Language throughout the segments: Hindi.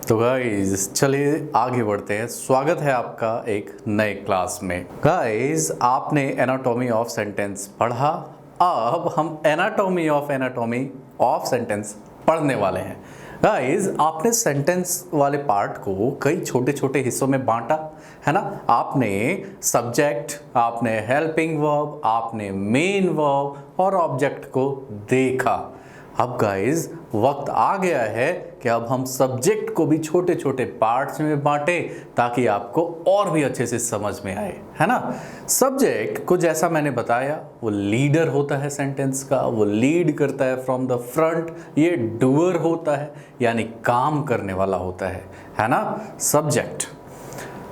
तो गाइज चलिए आगे बढ़ते हैं। स्वागत है आपका एक नए क्लास में। गाइज आपने एनाटॉमी ऑफ सेंटेंस पढ़ा, अब हम एनाटॉमी ऑफ सेंटेंस पढ़ने वाले हैं। गाइज आपने सेंटेंस वाले पार्ट को कई छोटे छोटे हिस्सों में बांटा है ना। आपने सब्जेक्ट, आपने हेल्पिंग वर्ब, आपने मेन वर्ब और ऑब्जेक्ट को देखा। अब गाइज वक्त आ गया है कि अब हम सब्जेक्ट को भी छोटे छोटे पार्ट्स में बांटें ताकि आपको और भी अच्छे से समझ में आए, है ना। सब्जेक्ट को जैसा मैंने बताया वो लीडर होता है सेंटेंस का, वो लीड करता है फ्रॉम द फ्रंट। ये डूअर होता है यानी काम करने वाला होता है ना।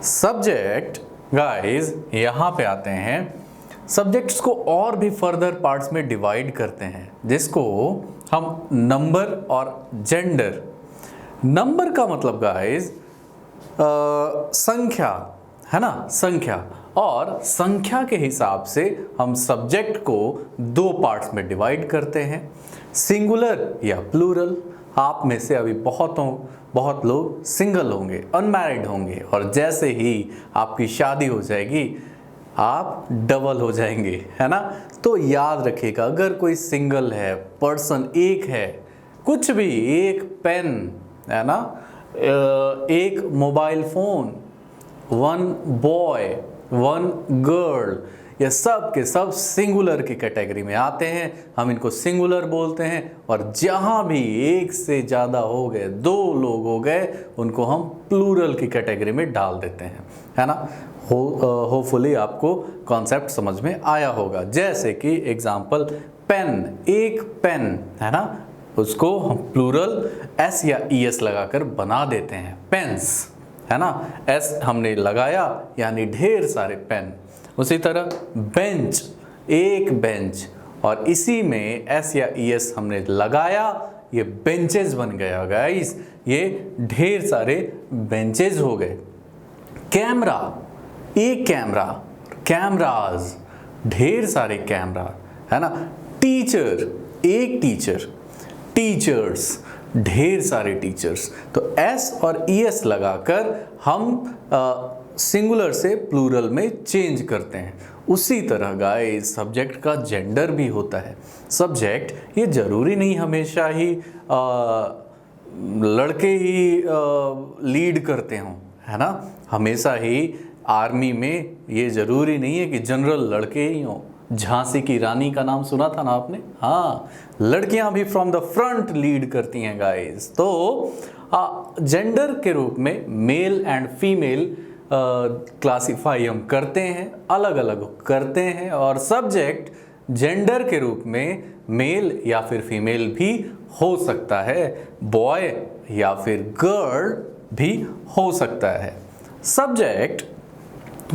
सब्जेक्ट गाइज यहाँ पे आते हैं। सब्जेक्ट्स को और भी फर्दर पार्ट्स में डिवाइड करते हैं जिसको हम नंबर और जेंडर। नंबर का मतलब गाइस संख्या, है ना, संख्या। और संख्या के हिसाब से हम सब्जेक्ट को दो पार्ट्स में डिवाइड करते हैं, सिंगुलर या प्लूरल। आप में से अभी बहुत लोग सिंगल होंगे, अनमैरिड होंगे, और जैसे ही आपकी शादी हो जाएगी आप डबल हो जाएंगे, है ना। तो याद रखिएगा, अगर कोई सिंगल है, पर्सन एक है, कुछ भी, एक पेन, है ना, एक mobile phone, one boy, one girl, ये सब के सब सिंगुलर की कैटेगरी में आते हैं। हम इनको सिंगुलर बोलते हैं। और जहां भी एक से ज़्यादा हो गए, दो लोग हो गए, उनको हम प्लूरल की कैटेगरी में डाल देते हैं, है ना। होपफुली आपको कॉन्सेप्ट समझ में आया होगा। जैसे कि एग्जांपल, पेन, एक पेन, है ना, उसको हम प्लूरल एस या ईएस लगाकर बना देते हैं, पेन्स, है ना। एस हमने लगाया यानी ढेर सारे पेन। उसी तरह बेंच, एक बेंच, और इसी में एस या ईएस हमने लगाया, ये बेंचेस बन गया गाइस, ये ढेर सारे बेंचेस हो गए। कैमरा, एक कैमरा, कैमराज, ढेर सारे कैमरा, है ना। टीचर, एक टीचर, टीचर्स, ढेर सारे टीचर्स। तो एस और ईएस लगाकर हम सिंगुलर से प्लूरल में चेंज करते हैं। उसी तरह गाइस सब्जेक्ट का जेंडर भी होता है। सब्जेक्ट ये जरूरी नहीं हमेशा ही लड़के ही लीड करते हों, है ना। हमेशा ही आर्मी में ये जरूरी नहीं है कि जनरल लड़के ही हों। झांसी की रानी का नाम सुना था ना आपने, हाँ, लड़कियां भी फ्रॉम द फ्रंट लीड करती हैं गाइस। तो जेंडर के रूप में मेल एंड फीमेल क्लासिफाई हम करते हैं, अलग अलग करते हैं। और सब्जेक्ट जेंडर के रूप में मेल या फिर फीमेल भी हो सकता है, बॉय या फिर गर्ल भी हो सकता है। सब्जेक्ट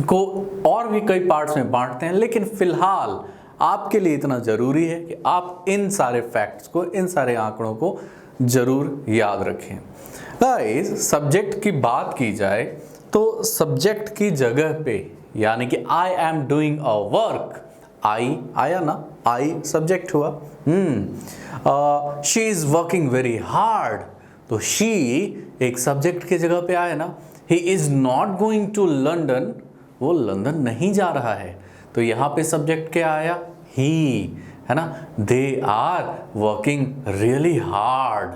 को और भी कई पार्ट्स में बांटते हैं, लेकिन फिलहाल आपके लिए इतना जरूरी है कि आप इन सारे फैक्ट्स को, इन सारे आंकड़ों को जरूर याद रखें। गाइस सब्जेक्ट की बात की जाए तो सब्जेक्ट की जगह पे, यानी कि I am doing a work, I आया ना, आई सब्जेक्ट हुआ। She is working very hard, तो शी एक सब्जेक्ट की जगह पे आया ना। He is not going to London, वो लंदन नहीं जा रहा है, तो यहाँ पे सब्जेक्ट क्या आया, ही, है ना। They are working really hard,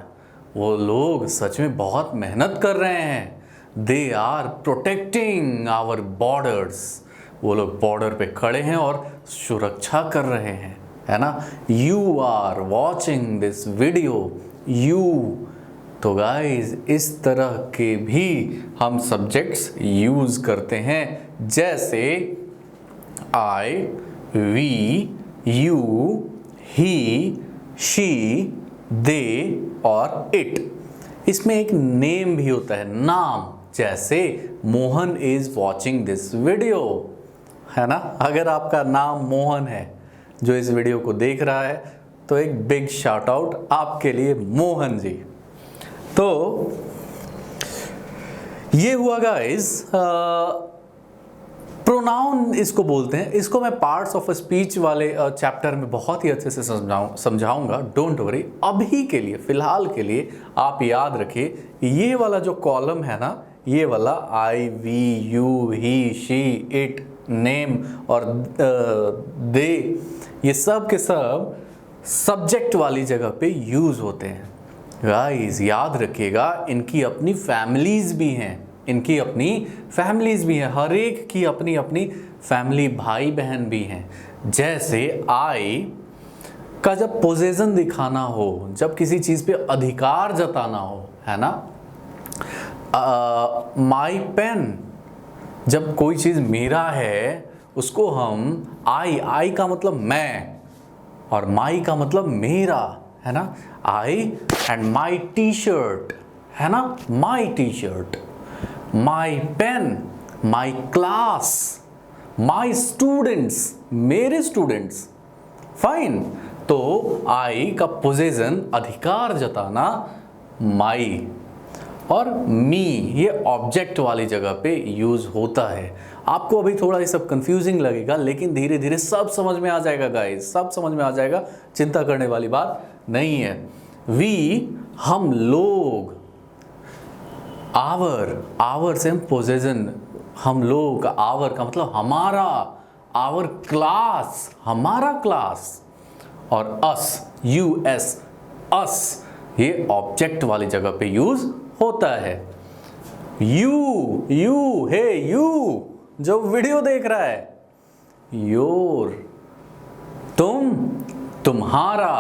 वो लोग सच में बहुत मेहनत कर रहे हैं। They are protecting our borders, वो लोग बॉर्डर पे खड़े हैं और सुरक्षा कर रहे हैं, है ना। You are watching this video, you. तो गाइज इस तरह के भी हम सब्जेक्ट्स यूज करते हैं, जैसे आई, वी, यू, ही, शी, दे और इट। इसमें एक नेम भी होता है, नाम, जैसे Mohan is watching this video, है ना। अगर आपका नाम मोहन है जो इस वीडियो को देख रहा है, तो एक बिग शाउट आउट आपके लिए मोहन जी। तो ये हुआ गाइस प्रोनाउन इसको बोलते हैं। इसको मैं पार्ट्स ऑफ स्पीच वाले चैप्टर में बहुत ही अच्छे से समझाऊंगा, डोंट वरी। अभी के लिए, फिलहाल के लिए आप याद रखिए, ये वाला जो कॉलम है ना, ये वाला I, we, you, he, she, it, name और दे, ये सब के सब सब्जेक्ट वाली जगह पे यूज होते हैं। गाइस याद रखिएगा, इनकी अपनी फैमिलीज भी हैं, इनकी अपनी फैमिलीज भी हैं, हर एक की अपनी अपनी फैमिली, भाई बहन भी हैं। जैसे आई का जब पोजेशन दिखाना हो, जब किसी चीज़ पे अधिकार जताना हो, है ना, माई पेन, जब कोई चीज़ मेरा है उसको हम आई का मतलब मैं और माई का मतलब मेरा, है ना, I and my T-shirt, है ना, my T-shirt, my pen, my class, my students, मेरे स्टूडेंट्स। फाइन, तो आई का पोजेशन अधिकार जताना माई, और मी ये ऑब्जेक्ट वाली जगह पे यूज होता है। आपको अभी थोड़ा ये सब कंफ्यूजिंग लगेगा, लेकिन धीरे धीरे सब समझ में आ जाएगा गाइस, सब समझ में आ जाएगा, चिंता करने वाली बात नहीं है। वी हम लोग, आवर से हम पोजेशन, हम लोग, आवर का मतलब हमारा, आवर क्लास हमारा क्लास, और अस, यू एस, अस ये ऑब्जेक्ट वाली जगह पे यूज होता है। यू हे यू जो वीडियो देख रहा है, योर तुम, तुम्हारा,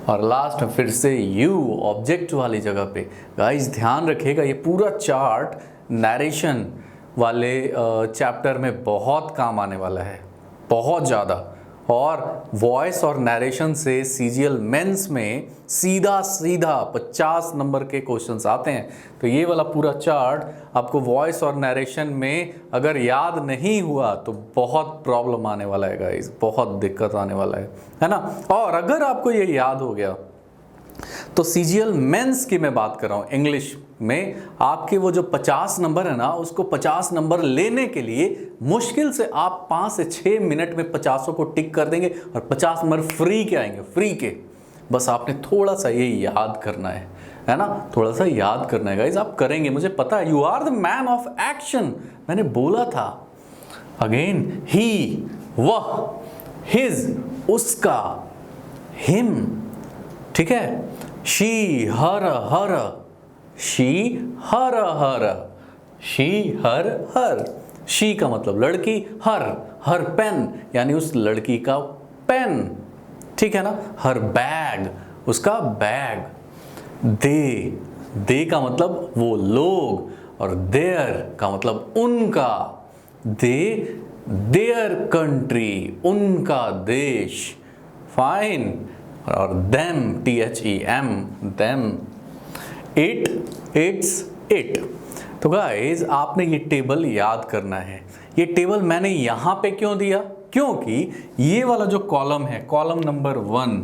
और लास्ट में फिर से यू ऑब्जेक्ट वाली जगह पे। गाइस ध्यान रखिएगा, ये पूरा चार्ट नरेशन वाले चैप्टर में बहुत काम आने वाला है, बहुत ज़्यादा। और वॉइस और नरेशन से सीजीएल मेंस में सीधा 50 नंबर के क्वेश्चंस आते हैं। तो ये वाला पूरा चार्ट आपको वॉइस और नरेशन में अगर याद नहीं हुआ तो बहुत प्रॉब्लम आने वाला है गाइस, बहुत दिक्कत आने वाला है ना। और अगर आपको ये याद हो गया तो सीजीएल मेंस की मैं बात कर रहा हूँ, इंग्लिश में आपके वो जो 50 नंबर है ना, उसको 50 नंबर लेने के लिए मुश्किल से आप 5 से 6 मिनट में 50 को टिक कर देंगे और 50 नंबर फ्री के आएंगे, फ्री के। बस आपने थोड़ा सा ये याद करना है ना, थोड़ा सा याद करना है गाइस, आप करेंगे, मुझे पता है। You are the man of action, मैंने बोला था। अगेन ही, वह, हिज उसका, हिम, ठीक है, she her her, she her her, she her her, she का मतलब लड़की, हर पेन यानी उस लड़की का पेन, ठीक है ना, हर बैग उसका बैग, दे का मतलब वो लोग, और देयर का मतलब उनका, देयर कंट्री उनका देश, फाइन, और them, THEM, them, it's it। तो गाइज आपने ये टेबल याद करना है। ये टेबल मैंने यहां पे क्यों दिया, क्योंकि ये वाला जो कॉलम है, कॉलम नंबर 1,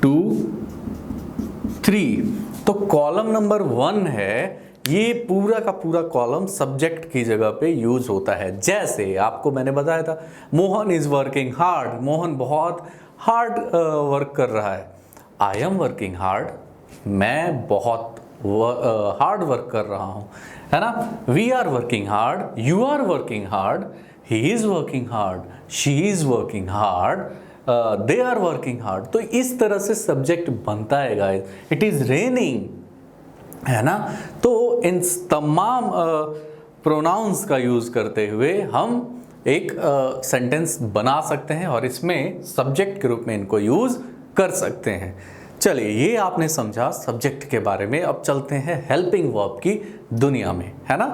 2, 3, तो कॉलम नंबर 1 है, ये पूरा का पूरा कॉलम सब्जेक्ट की जगह पे यूज होता है। जैसे आपको मैंने बताया था, Mohan is working hard, Mohan बहुत हार्ड वर्क कर रहा है। आई एम वर्किंग हार्ड, मैं बहुत हार्ड वर्क कर रहा हूँ, है ना। We are working hard, you are working hard, he is working hard, she is working hard, they are working hard. तो इस तरह से सब्जेक्ट बनता है गाइस। इट इज रेनिंग, है ना। तो इन तमाम प्रोनाउंस का यूज करते हुए हम एक सेंटेंस बना सकते हैं और इसमें सब्जेक्ट के रूप में इनको यूज कर सकते हैं। चलिए, ये आपने समझा सब्जेक्ट के बारे में। अब चलते हैं हेल्पिंग वर्ब की दुनिया में, है ना।